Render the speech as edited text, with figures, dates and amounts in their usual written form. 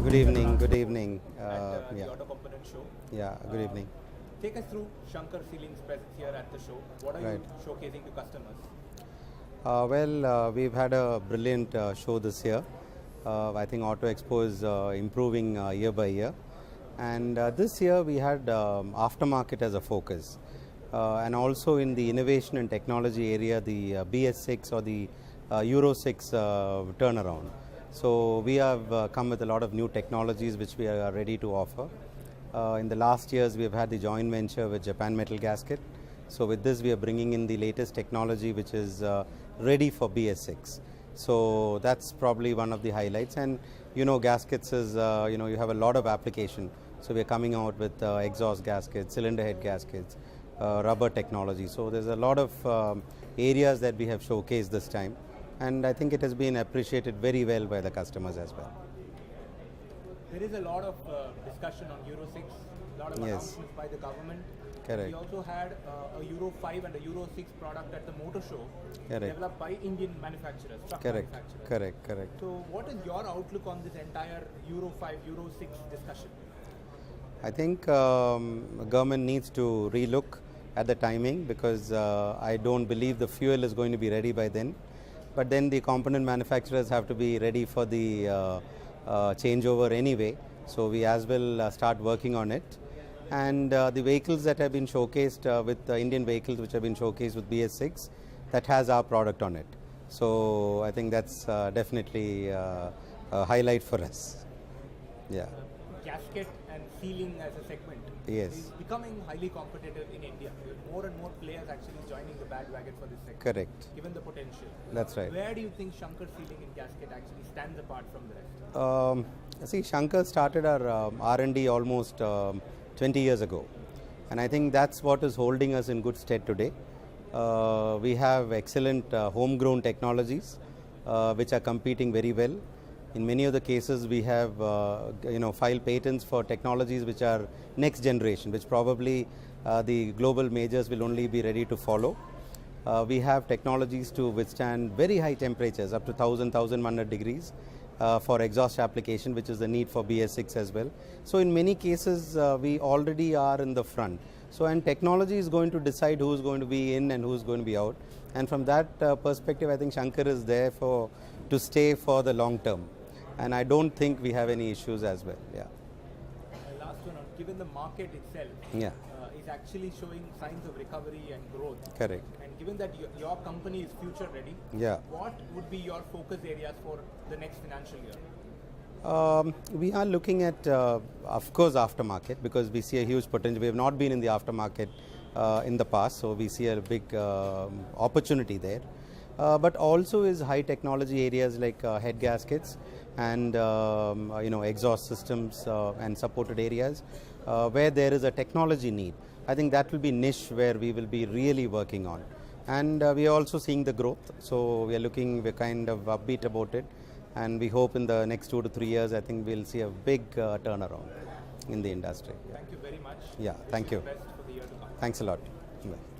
Good evening. Good evening. At the Yeah. Auto Component Show. Yeah. Good evening. Take us through Shankar Ceilings presence here at the show. What are you Right. showcasing to customers? We've had a brilliant show this year. I think Auto Expo is improving year by year. And this year we had aftermarket as a focus. And also in the innovation and technology area, the BS6 or the Euro 6 turnaround. So we have come with a lot of new technologies which we are ready to offer. In the last years, we have had the joint venture with Japan Metal Gasket. So with this, we are bringing in the latest technology which is ready for BS6. So that's probably one of the highlights. And you know, gaskets is you have a lot of application. So we are coming out with exhaust gaskets, cylinder head gaskets, rubber technology. So there's a lot of areas that we have showcased this time, and I think it has been appreciated very well by the customers as well. There is a lot of discussion on Euro 6, a lot of Yes. announcements by the government. Correct. We also had a Euro 5 and a Euro 6 product at the motor show Correct. developed by Indian manufacturers, truck Correct, manufacturers. correct. So what is your outlook on this entire Euro 5, Euro 6 discussion? I think government needs to relook at the timing, because I don't believe the fuel is going to be ready by then. But then the component manufacturers have to be ready for the changeover anyway. So we as well start working on it. And the vehicles that have been showcased with the Indian vehicles which have been showcased with BS6, that has our product on it. So I think that's definitely a highlight for us. Yeah. Gasket and sealing as a segment Yes. is becoming highly competitive in India. With more and more players actually joining the bandwagon for this segment. Correct. Given the potential. That's right. Where do you think Shankar Sealing and Gasket actually stands apart from the rest? See, Shankar started our R&D almost 20 years ago, and I think that's what is holding us in good stead today. We have excellent homegrown technologies which are competing very well. In many of the cases, we have filed patents for technologies which are next generation, which probably the global majors will only be ready to follow. We have technologies to withstand very high temperatures, up to 1100 degrees, for exhaust application, which is the need for BS6 as well. So in many cases, we already are in the front. So, and technology is going to decide who is going to be in and who is going to be out. And from that perspective, I think Shankar is there to stay for the long term. And I don't think we have any issues as well. Yeah. Last one, given the market itself Yeah. is actually showing signs of recovery and growth. Correct. And given that your company is future ready, Yeah. what would be your focus areas for the next financial year? We are looking at, of course, aftermarket, because we see a huge potential. We have not been in the aftermarket in the past, so we see a big opportunity there. But also is high technology areas like head gaskets and exhaust systems and supported areas where there is a technology need. I think that will be niche where we will be really working on. And we are also seeing the growth, so we're kind of upbeat about it. And we hope in the next 2 to 3 years, I think we'll see a big turnaround in the industry. Thank you very much. Yeah, thank you. Best for the year to come. Thanks a lot. Bye.